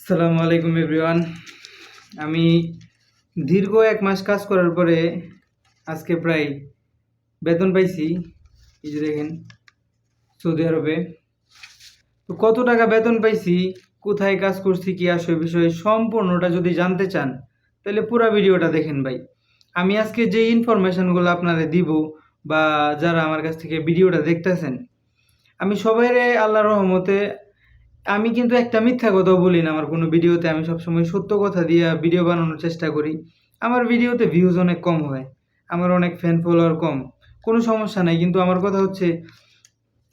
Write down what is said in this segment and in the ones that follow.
আসসালামু আলাইকুম এভরিওয়ান। আমি দীর্ঘ ১ মাস কাজ করার পরে আজকে প্রায় বেতন পাইছি। এই যে দেখেন, সৌদি আরবে। তো কত টাকা বেতন পাইছি, কোথায় কাজ করছি, কি আসে বিষয়ে সম্পূর্ণটা যদি জানতে চান তাহলে পুরা ভিডিওটা দেখেন ভাই। আমি আজকে যে ইনফরমেশনগুলো আপনারা দিব বা যারা আমার কাছ থেকে ভিডিওটা দেখতেছেন, আমি সবাইরে আল্লাহর রহমতে আমি কিন্তু একটা মিথ্যা কথাও বলি না আমার কোনো ভিডিওতে। আমি সবসময় সত্য কথা দিয়ে ভিডিও বানানোর চেষ্টা করি। আমার ভিডিওতে ভিউজ অনেক কম হয়, আমার অনেক ফ্যান ফলোয়ার কম, কোনো সমস্যা নাই। কিন্তু আমার কথা হচ্ছে,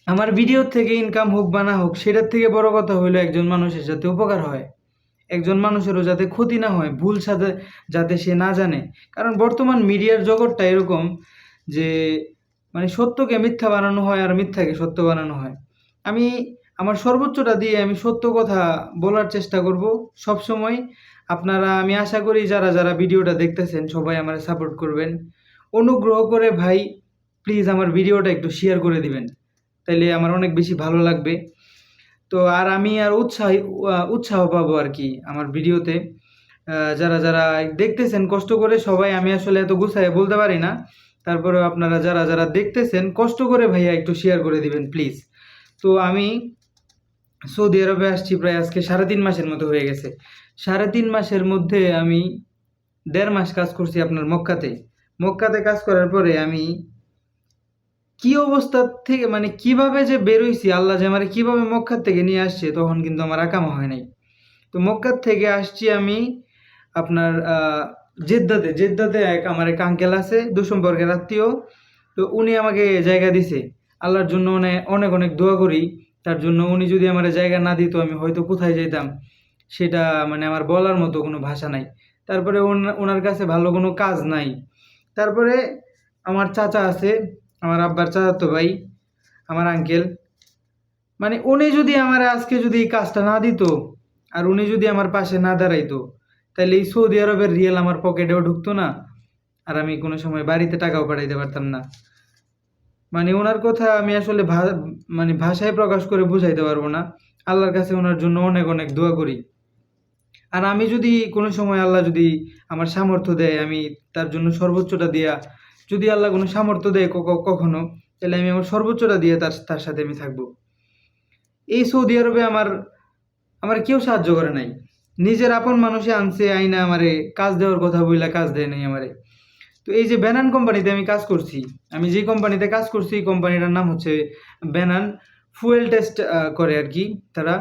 আমার ভিডিওর থেকে ইনকাম হোক বা না হোক, সেটার থেকে বড় কথা হলো একজন মানুষের যাতে উপকার হয়, একজন মানুষেরও যাতে ক্ষতি না হয়, ভুল সাথে যাতে সে না জানে। কারণ বর্তমান মিডিয়ার জগৎটা এরকম যে মানে সত্যকে মিথ্যা বানানো হয় আর মিথ্যাকে সত্য বানানো হয়। আমি আমার সর্বোচ্চটা দিয়ে আমি সত্য কথা বলার চেষ্টা করব সবসময়। আপনারা, আমি আশা করি যারা যারা ভিডিওটা দেখতেছেন সবাই আমার সাপোর্ট করবেন। অনুগ্রহ করে ভাই প্লিজ আমার ভিডিওটা একটু শেয়ার করে দিবেন, তাইলে আমার অনেক বেশি ভালো লাগবে। তো আর আমি আর উৎসাহ পাবো আর কি আমার ভিডিওতে। যারা যারা দেখতেছেন কষ্ট করে সবাই, আমি আসলে এত গুছায় বলতে পারি না, তারপরে আপনারা যারা যারা দেখতেছেন কষ্ট করে ভাইয়া একটু শেয়ার করে দিবেন প্লিজ। তো আমি সৌদি আরবে আসছি প্রায় আজকে ৩.৫ মাসের মতো হয়ে গেছে। ৩.৫ মাসের মধ্যে আমি ১.৫ মাস কাজ করছি আপনার মক্কাতে। মক্কাতে কাজ করার পরে আমি কি অবস্থা থেকে মানে কিভাবে যে বেরোইছি, আল্লাহ যে আমারে কিভাবে মক্কার থেকে নিয়ে আসছে, তখন কিন্তু আমার আকামা হয় নাই। তো মক্কার থেকে আসছি আমি আপনার জেদ্দাতে আমার এক আঙ্কেল আছে, দুঃসম্পর্কের আত্মীয়। তো উনি আমাকে জায়গা দিছে। আল্লাহর জন্য অনেক অনেক অনেক দোয়া করি তার জন্য। উনি যদি আমার জায়গা না দিত আমি হয়তো কোথায় যেতাম সেটা মানে আমার বলার মতো কোনো ভাষা নাই। তারপরে ওনার কাছে ভালো কোনো কাজ নাই। তারপরে আমার চাচা আছে, আমার আব্বার চাচাতো ভাই, আমার আঙ্কেল। মানে উনি যদি আমার আজকে যদি এই কাজটা না দিত আর উনি যদি আমার পাশে না দাঁড়াইতো, তাহলে এই সৌদি আরবের রিয়েল আমার পকেটেও ঢুকতো না, আর আমি কোনো সময় বাড়িতে টাকাও পাঠাইতে পারতাম না। মানে ওনার কথা আমি আসলে মানে ভাষায় প্রকাশ করে বুঝাইতে পারবো না। আল্লাহর কাছে ওনার জন্য অনেক অনেক দোয়া করি। আর আমি যদি কোনো সময় আল্লাহ যদি আমার সামর্থ্য দেয়, আমি তার জন্য সর্বোচ্চটা দিয়া, যদি আল্লাহ কোনো সামর্থ্য দেয় কখনো, তাহলে আমি আমার সর্বোচ্চটা দিয়ে তার তার সাথে আমি থাকবো। এই সৌদি আরবে আমার আমার কেউ সাহায্য করে নাই। নিজের আপন মানুষে আনছে আইনা আমারে কাজ দেওয়ার কথা বইলা কাজ দেয় নাই আমারে। তো এই যে ব্যানান কোম্পানিতে আমি কাজ করছি, আমি যে কোম্পানিতে কাজ করছি এই কোম্পানিটার নাম হচ্ছে ব্যানান। ফুয়েল টেস্ট করে আর কি তারা।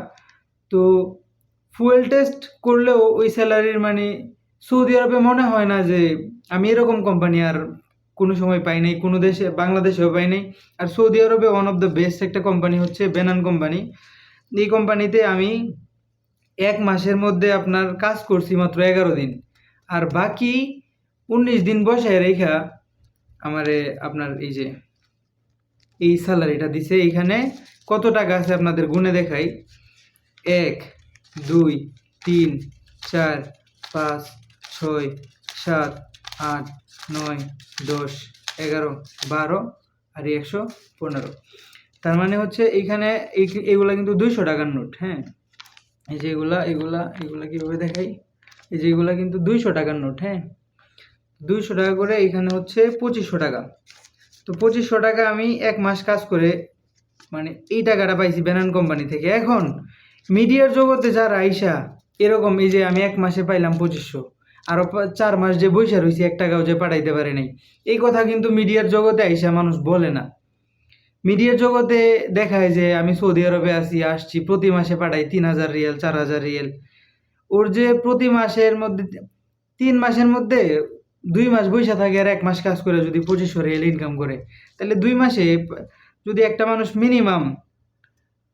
তো ফুয়েল টেস্ট করলেও ওই স্যালারির মানে সৌদি আরবে মনে হয় না যে আমি এরকম কোম্পানি আর কোনো সময় পাই নাই, কোনো দেশে বাংলাদেশেও পাই নাই। আর সৌদি আরবে ওয়ান অফ দ্য বেস্ট একটা কোম্পানি হচ্ছে বেনান কোম্পানি। এই কোম্পানিতে আমি ১ মাসের মধ্যে আপনার কাজ করছি মাত্র ১১ দিন, আর বাকি ১৯ দিন বসায় রেখা আমারে আপনার এই যে এই স্যালারিটা দিছে। এইখানে কত টাকা আছে আপনাদের গুণে দেখাই: ১, ২, ৩, ৪, ৫, ৬, ৭, ৮, ৯, ১০, ১১, ১২ আর ১১৫। তার মানে হচ্ছে এইখানে এগুলা কিন্তু ২০০ টাকার নোট। হ্যাঁ, এই যে এগুলা কিভাবে দেখাই, এই যে এগুলা কিন্তু ২০০ টাকার নোট। হ্যাঁ, ২০০ টাকা করে এখানে হচ্ছে ২৫০০ টাকা। তো ২৫০০ টাকা আমি ১ মাস কাজ করে মানে এই টাকাটা পাইছি বেনান কোম্পানি থেকে। এখন মিডিয়ার জগতে যারা আইসা এরকম, এই যে আমি ১ মাসে পাইলাম ২৫০০, আরও ৪ মাস যে বইসা রয়েছি ১ টাকাও যে পাঠাইতে পারে নাই, এই কথা কিন্তু মিডিয়ার জগতে আইসা মানুষ বলে না। মিডিয়ার জগতে দেখায় যে আমি সৌদি আরবে আসছি প্রতি মাসে পাঠাই ৩,০০০ রিয়াল, ৪,০০০ রিয়াল। ওর যে প্রতি মাসের মধ্যে ৩ মাসের মধ্যে ২ মাস বইসা থাকে আর ১ মাস কাজ করে যদি ২৫০০ রিয়াল ইনকাম করে, তাহলে ২ মাসে যদি একটা মানুষ মিনিমাম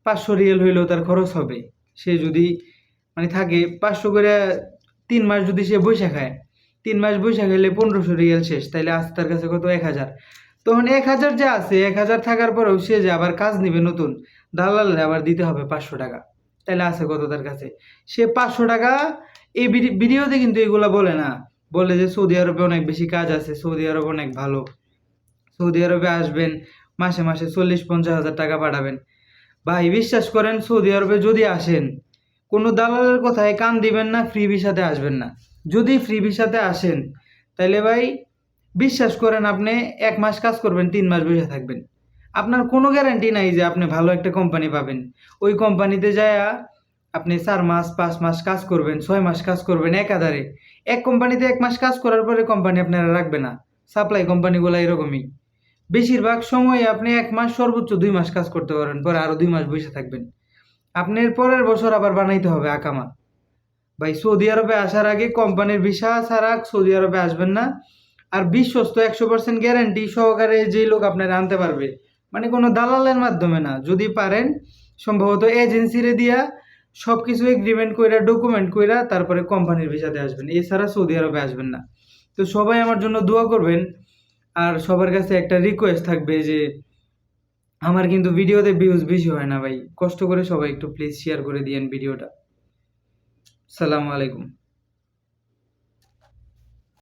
৫০০ রিয়াল হইলেও তার খরচ হবে। সে যদি মানে থাকে ৫০০ করে ৩ মাস যদি সে বইসা খায়, ৩ মাস বইসা খাইলে ১৫০০ রিয়াল শেষ। তাইলে আছে তার কাছে কত? ১,০০০। তখন ১,০০০ যে আছে, ১,০০০ থাকার পরেও সে যে আবার কাজ নিবে নতুন, দালালে আবার দিতে হবে ৫০০ টাকা। তাইলে আছে কত তার কাছে? সে ৫০০ টাকা। এই ভিডিওতে কিন্তু এগুলা বলে না, বলে যে সৌদি আরবে অনেক বেশি কাজ আছে, সৌদি আরব অনেক ভালো, সৌদি আরবে আসবেন মাসে মাসে ৪০-৫০ হাজার টাকা পাঠাবেন। ভাই বিশ্বাস করেন, সৌদি আরবে যদি আসেন কোনো দালালের কথায় কান দিবেন না, ফ্রি ভিসাতে আসবেন না। যদি ফ্রি ভিসাতে আসেন তাহলে ভাই বিশ্বাস করেন, আপনি 1 মাস কাজ করবেন, 3 মাস বসে থাকবেন। আপনার কোনো গ্যারান্টি নাই যে আপনি ভালো একটা কোম্পানি পাবেন। ওই কোম্পানিতে যায়া আপনি 4 মাস 5 মাস কাজ করবেন, 6 মাস কাজ করবেন একাধারে। এক কোম্পানিতে 1 মাস কাজ করার পরে কোম্পানি আপনারা রাখবে না। সাপ্লাই কোম্পানিগুলো এরকমই। বেশিরভাগ সময় আপনি 1 মাস সর্বোচ্চ 2 মাস কাজ করতে পারবেন, পরে আরো 2 মাস বসে থাকবেন। আপনার পরের বছর আবার বানাইতে হবে আকামা। ভাই সৌদি আরবে আসার আগে কোম্পানির ভিসা ছাড়া সৌদি আরবে আসবেন না। আর বিশ্বস্ত 100% গ্যারান্টি সহকারে যে লোক আপনারা আনতে পারবে, মানে কোনো দালালের মাধ্যমে না। যদি পারেন সম্ভবত এজেন্সিরে দিয়া সব কিছু এগ্রিমেন্ট কইরা ডকুমেন্ট কইরা তারপরে কোম্পানির ভিসাতে আসবেন, এছাড়া সৌদি আরবে আসবেন না। তো সবাই আমার জন্য দোয়া করবেন। আর সবার কাছে একটা রিকোয়েস্ট থাকবে যে আমার কিন্তু ভিডিওতে ভিউজ বেশি হয় না ভাই, কষ্ট করে সবাই একটু প্লিজ শেয়ার করে দিয়েন ভিডিওটা। সালামু আলাইকুম।